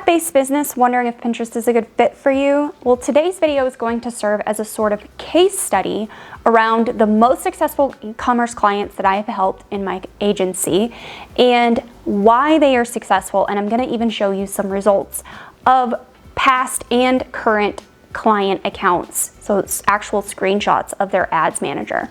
product-based business, wondering if Pinterest is a good fit for you? Well, today's video is going to serve as a sort of case study around the most successful e-commerce clients that I have helped in my agency and why they are successful. And I'm going to even show you some results of past and current client accounts. So it's actual screenshots of their ads manager.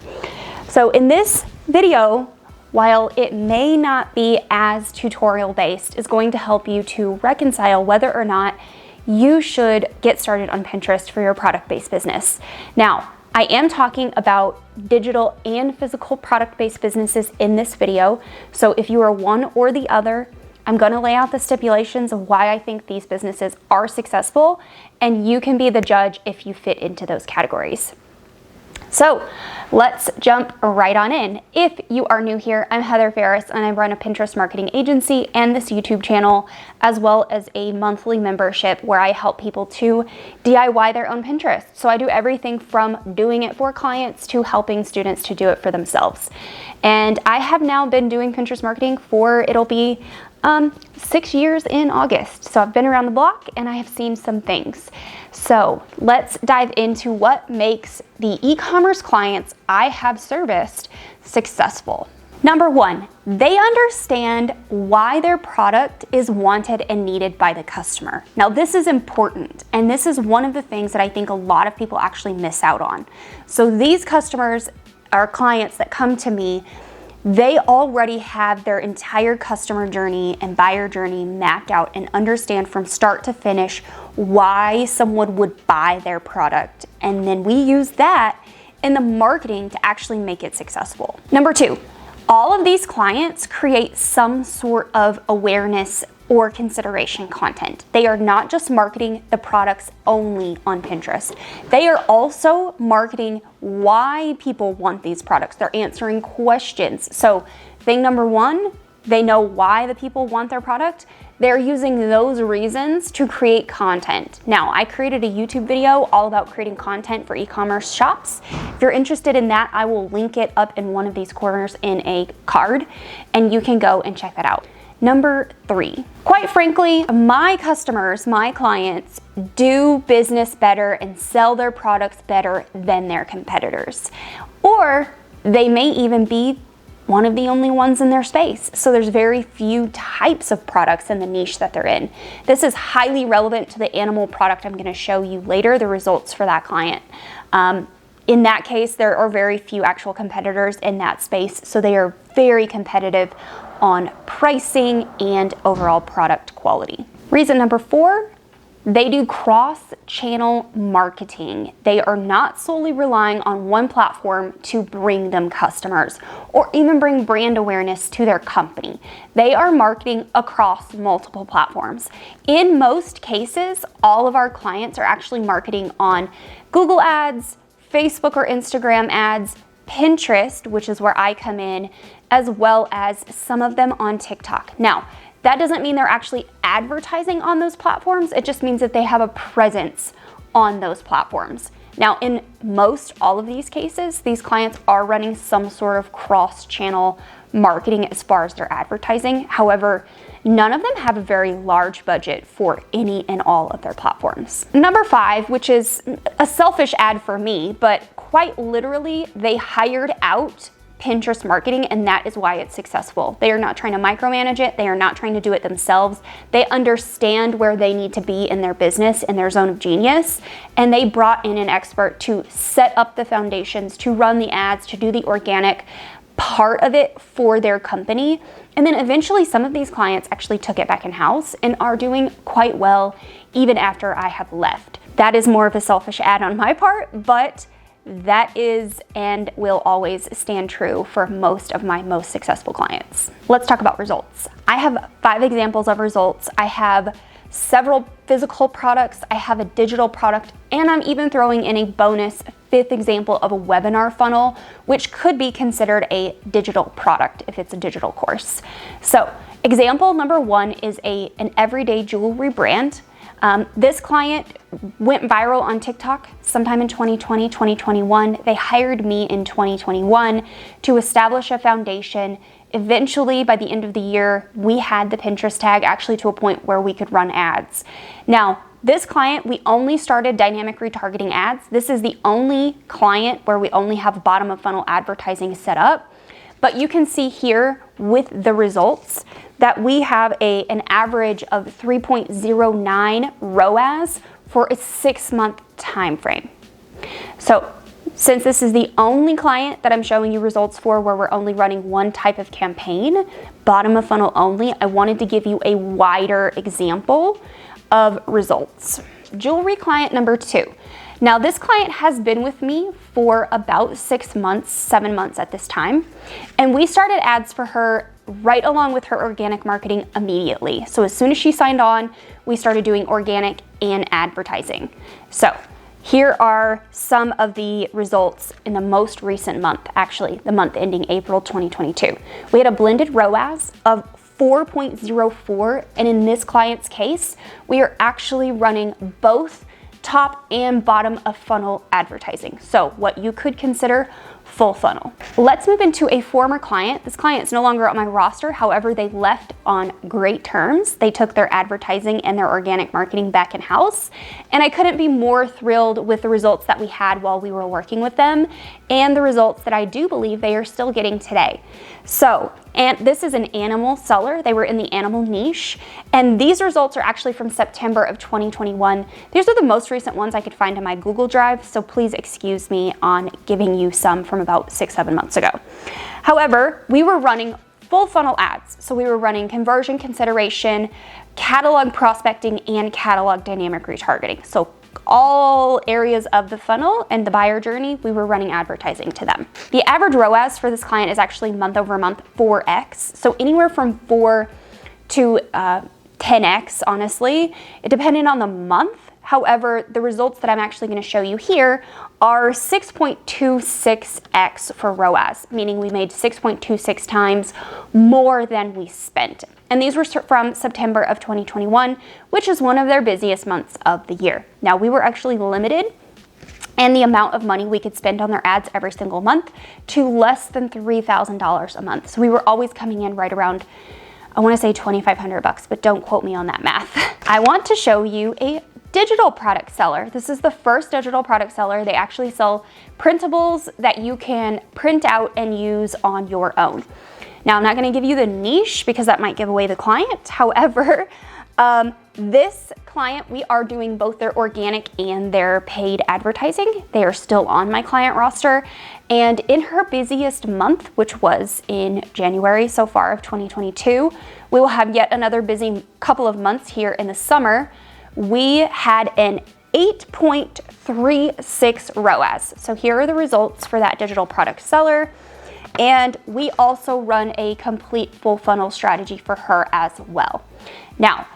So in this video, while it may not be as tutorial based, is going to help you to reconcile whether or not you should get started on Pinterest for your product-based business. Now, I am talking about digital and physical product-based businesses in this video. So if you are one or the other, I'm going to lay out the stipulations of why I think these businesses are successful, and you can be the judge if you fit into those categories. So let's jump right on in. If you are new here, I'm Heather Farris and I run a Pinterest marketing agency and this YouTube channel, as well as a monthly membership where I help people to DIY their own Pinterest. So I do everything from doing it for clients to helping students to do it for themselves. And I have now been doing Pinterest marketing for, it'll be 6 years in August. So I've been around the block and I have seen some things. So let's dive into what makes the e-commerce clients I have serviced successful. Number one, they understand why their product is wanted and needed by the customer. Now, this is important, and this is one of the things that I think a lot of people actually miss out on. So these customers or clients that come to me, they already have their entire customer journey and buyer journey mapped out and understand from start to finish why someone would buy their product. And then we use that in the marketing to actually make it successful. Number two, all of these clients create some sort of awareness or consideration content. They are not just marketing the products only on Pinterest. They are also marketing why people want these products. They're answering questions. So thing number one, they know why the people want their product. They're using those reasons to create content. Now, I created a YouTube video all about creating content for e-commerce shops. If you're interested in that, I will link it up in one of these corners in a card, and you can go and check that out. Number three, quite frankly, my customers, my clients, do business better and sell their products better than their competitors. Or they may even be one of the only ones in their space. So there's very few types of products in the niche that they're in. This is highly relevant to the animal product I'm going to show you later, the results for that client. In that case, there are very few actual competitors in that space, so they are very competitive on pricing and overall product quality. Reason number four, they do cross-channel marketing. They are not solely relying on one platform to bring them customers or even bring brand awareness to their company. They are marketing across multiple platforms. In most cases, all of our clients are actually marketing on Google Ads, Facebook or Instagram ads, Pinterest, which is where I come in, as well as some of them on TikTok. Now, that doesn't mean they're actually advertising on those platforms. It just means that they have a presence on those platforms. Now, in most all of these cases, these clients are running some sort of cross-channel marketing as far as their advertising. However, none of them have a very large budget for any and all of their platforms. Number five, which is a selfish ad for me, but quite literally, they hired out Pinterest marketing, and that is why it's successful. They are not trying to micromanage it. They are not trying to do it themselves. They understand where they need to be in their business, in their zone of genius, and they brought in an expert to set up the foundations, to run the ads, to do the organic part of it for their company. And then eventually some of these clients actually took it back in-house and are doing quite well even after I have left. That is more of a selfish ad on my part, but that is and will always stand true for most of my most successful clients. Let's talk about results. I have 5 examples of results. I have several physical products, I have a digital product, and I'm even throwing in a bonus 5th example of a webinar funnel, which could be considered a digital product if it's a digital course. So example number 1 is an everyday jewelry brand. This client went viral on TikTok sometime in 2020, 2021. They hired me in 2021 to establish a foundation, eventually by the end of the year, we had the Pinterest tag actually to a point where we could run ads. Now, this client, we only started dynamic retargeting ads. This is the only client where we only have bottom of funnel advertising set up. But you can see here with the results that we have an average of 3.09 ROAS for a 6-month time frame. So since this is the only client that I'm showing you results for where we're only running one type of campaign, bottom of funnel only, I wanted to give you a wider example of results. Jewelry client number 2. Now this client has been with me for about 6 months, 7 months at this time, and we started ads for her right along with her organic marketing immediately. So as soon as she signed on, we started doing organic and advertising. So here are some of the results in the most recent month, actually the month ending April 2022. We had a blended ROAS of 4.04, and in this client's case, we are actually running both top and bottom of funnel advertising. So what you could consider full funnel. Let's move into a former client. This client is no longer on my roster. However, they left on great terms. They took their advertising and their organic marketing back in-house. And I couldn't be more thrilled with the results that we had while we were working with them and the results that I do believe they are still getting today. So, and this is an animal seller. They were in the animal niche. And these results are actually from September of 2021. These are the most recent ones I could find in my Google Drive. So please excuse me on giving you some from about 6-7 months ago. However, we were running full funnel ads. So we were running conversion consideration, catalog prospecting, and catalog dynamic retargeting. So all areas of the funnel and the buyer journey, we were running advertising to them. The average ROAS for this client is actually month over month 4x. So anywhere from 4 to 10x, honestly, it depended on the month. However, the results that I'm actually going to show you here are 6.26x for ROAS, meaning we made 6.26 times more than we spent. And these were from September of 2021, which is one of their busiest months of the year. Now, we were actually limited in the amount of money we could spend on their ads every single month to less than $3,000 a month. So we were always coming in right around, I want to say $2,500, but don't quote me on that math. I want to show you a digital product seller. This is the first digital product seller. They actually sell printables that you can print out and use on your own. Now, I'm not going to give you the niche because that might give away the client. However, this client, we are doing both their organic and their paid advertising. They are still on my client roster. And in her busiest month, which was in January so far of 2022, we will have yet another busy couple of months here in the summer. We had an 8.36 ROAS. So here are the results for that digital product seller. And we also run a complete full funnel strategy for her as well. Now,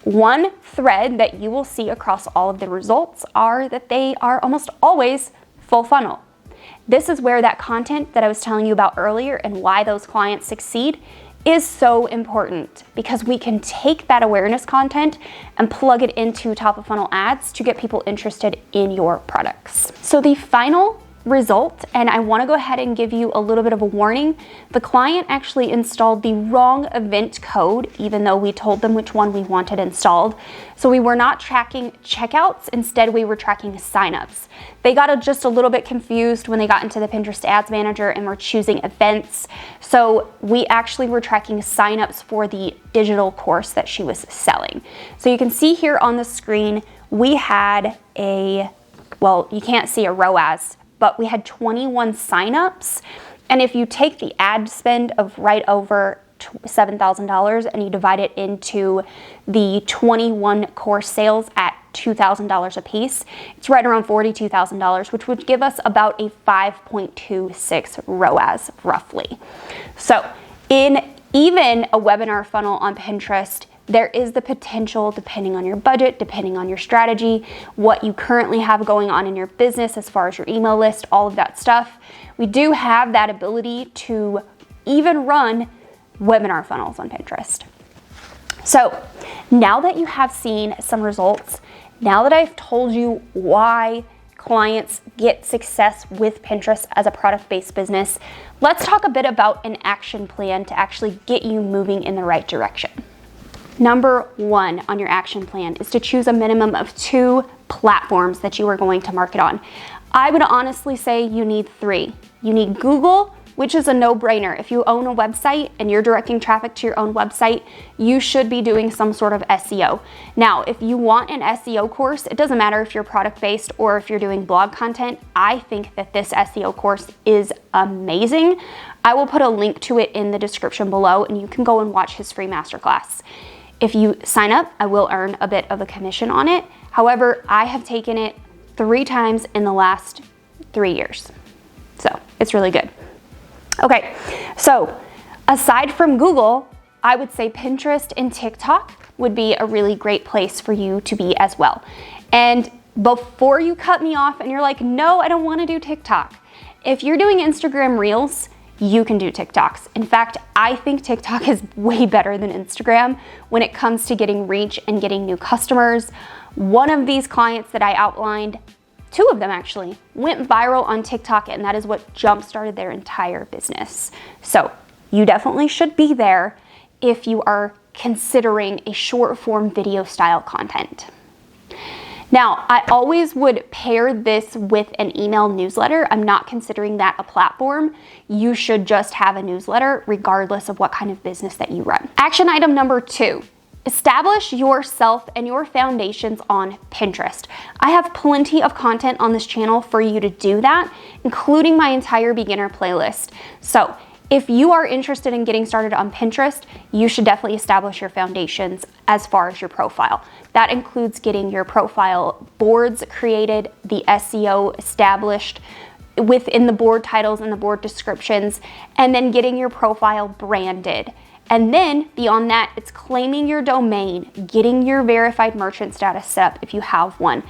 one thread that you will see across all of the results are that they are almost always full funnel. This is where that content that I was telling you about earlier and why those clients succeed is so important, because we can take that awareness content and plug it into top of funnel ads to get people interested in your products. So the final result, and I want to go ahead and give you a little bit of a warning, the client actually installed the wrong event code, even though we told them which one we wanted installed. So we were not tracking checkouts, instead we were tracking signups. They got just a little bit confused when they got into the Pinterest Ads Manager and were choosing events. So we actually were tracking signups for the digital course that she was selling. So you can see here on the screen, we had well, you can't see a ROAS, but we had 21 signups. And if you take the ad spend of right over $7,000 and you divide it into the 21 course sales at $2,000 a piece, it's right around $42,000, which would give us about a 5.26 ROAS roughly. So in even a webinar funnel on Pinterest, there is the potential, depending on your budget, depending on your strategy, what you currently have going on in your business as far as your email list, all of that stuff. We do have that ability to even run webinar funnels on Pinterest. So now that you have seen some results, now that I've told you why clients get success with Pinterest as a product-based business, let's talk a bit about an action plan to actually get you moving in the right direction. Number 1 on your action plan is to choose a minimum of 2 platforms that you are going to market on. I would honestly say you need 3. You need Google, which is a no-brainer. If you own a website and you're directing traffic to your own website, you should be doing some sort of SEO. Now, if you want an SEO course, it doesn't matter if you're product-based or if you're doing blog content. I think that this SEO course is amazing. I will put a link to it in the description below, and you can go and watch his free masterclass. If you sign up, I will earn a bit of a commission on it. However, I have taken it 3 times in the last 3 years. So it's really good. Okay, so aside from Google, I would say Pinterest and TikTok would be a really great place for you to be as well. And before you cut me off and you're like, no, I don't want to do TikTok. If you're doing Instagram Reels, you can do TikToks. In fact, I think TikTok is way better than Instagram when it comes to getting reach and getting new customers. One of these clients that I outlined, 2 of them actually, went viral on TikTok, and that is what jump-started their entire business. So you definitely should be there if you are considering a short-form video style content. Now, I always would pair this with an email newsletter. I'm not considering that a platform. You should just have a newsletter regardless of what kind of business that you run. Action item number 2. Establish yourself and your foundations on Pinterest. I have plenty of content on this channel for you to do that, including my entire beginner playlist. So if you are interested in getting started on Pinterest, you should definitely establish your foundations as far as your profile. That includes getting your profile boards created, the SEO established within the board titles and the board descriptions, and then getting your profile branded. And then beyond that, it's claiming your domain, getting your verified merchant status set up if you have one,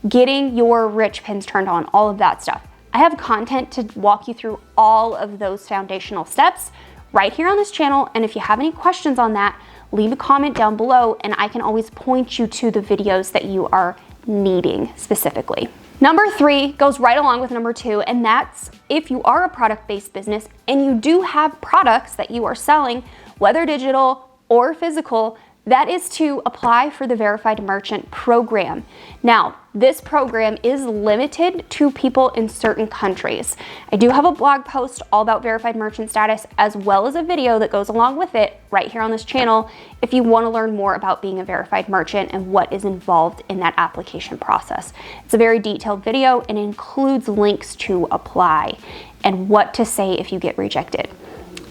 getting your rich pins turned on, all of that stuff. I have content to walk you through all of those foundational steps right here on this channel. And if you have any questions on that, leave a comment down below and I can always point you to the videos that you are needing specifically. Number 3 goes right along with number 2, and that's if you are a product-based business and you do have products that you are selling, whether digital or physical, that is to apply for the Verified Merchant program. Now, this program is limited to people in certain countries. I do have a blog post all about Verified Merchant status, as well as a video that goes along with it right here on this channel if you want to learn more about being a Verified Merchant and what is involved in that application process. It's a very detailed video and includes links to apply and what to say if you get rejected.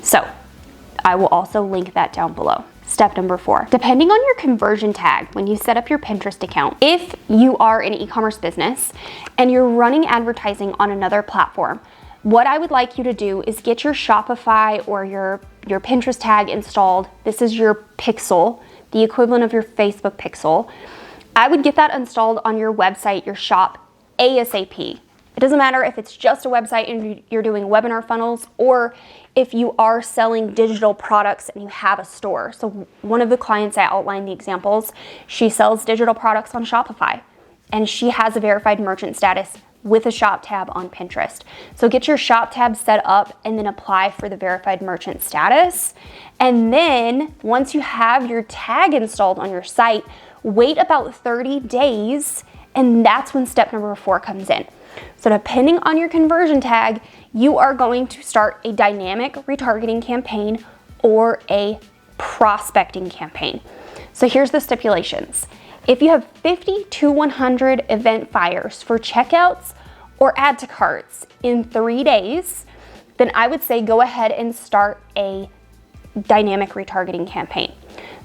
So I will also link that down below. Step number 4, depending on your conversion tag when you set up your Pinterest account, if you are an e-commerce business and you're running advertising on another platform, what I would like you to do is get your Shopify or your Pinterest tag installed. This is your pixel, the equivalent of your Facebook pixel. I would get that installed on your website, your shop, ASAP. It doesn't matter if it's just a website and you're doing webinar funnels, or if you are selling digital products and you have a store. So one of the clients I outlined the examples, she sells digital products on Shopify and she has a verified merchant status with a shop tab on Pinterest. So get your shop tab set up and then apply for the verified merchant status. And then once you have your tag installed on your site, wait about 30 days, and that's when step number 4 comes in. So depending on your conversion tag, you are going to start a dynamic retargeting campaign or a prospecting campaign. So here's the stipulations. If you have 50 to 100 event fires for checkouts or add to carts in 3 days, then I would say go ahead and start a dynamic retargeting campaign.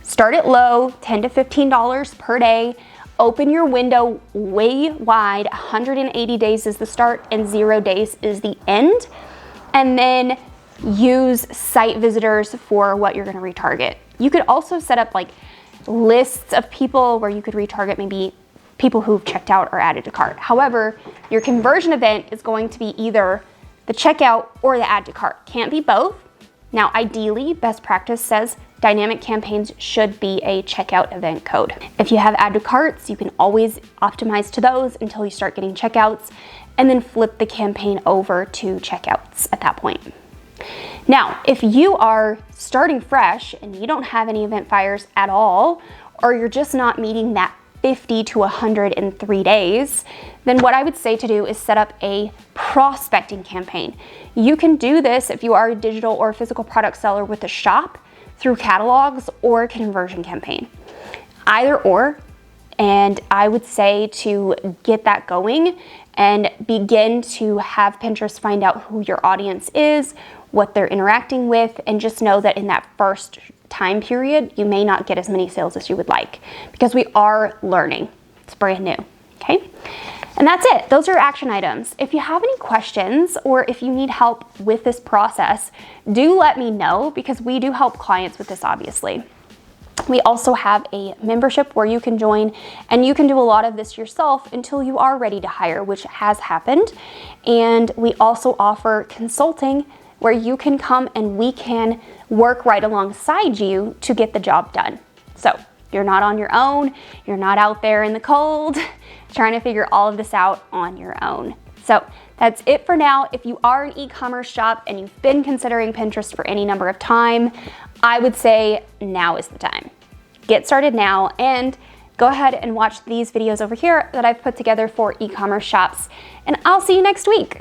Start it low, $10 to $15 per day. Open your window way wide. 180 days is the start and 0 days is the end. And then use site visitors for what you're gonna retarget. You could also set up like lists of people where you could retarget maybe people who've checked out or added to cart. However, your conversion event is going to be either the checkout or the add to cart. Can't be both. Now, ideally, best practice says dynamic campaigns should be a checkout event code. If you have add to carts, you can always optimize to those until you start getting checkouts, and then flip the campaign over to checkouts at that point. Now, if you are starting fresh and you don't have any event fires at all, or you're just not meeting that 50 to 100 in 3 days, then what I would say to do is set up a prospecting campaign. You can do this if you are a digital or physical product seller with a shop, through catalogs or a conversion campaign. Either or, and I would say to get that going and begin to have Pinterest find out who your audience is, what they're interacting with, and just know that in that first time period, you may not get as many sales as you would like, because we are learning. It's brand new, okay? And that's it. Those are action items. If you have any questions or if you need help with this process, do let me know, because we do help clients with this, obviously. We also have a membership where you can join and you can do a lot of this yourself until you are ready to hire, which has happened. And we also offer consulting where you can come and we can work right alongside you to get the job done. So you're not on your own. You're not out there in the cold trying to figure all of this out on your own. So that's it for now. If you are an e-commerce shop and you've been considering Pinterest for any number of time, I would say now is the time. Get started now and go ahead and watch these videos over here that I've put together for e-commerce shops, and I'll see you next week.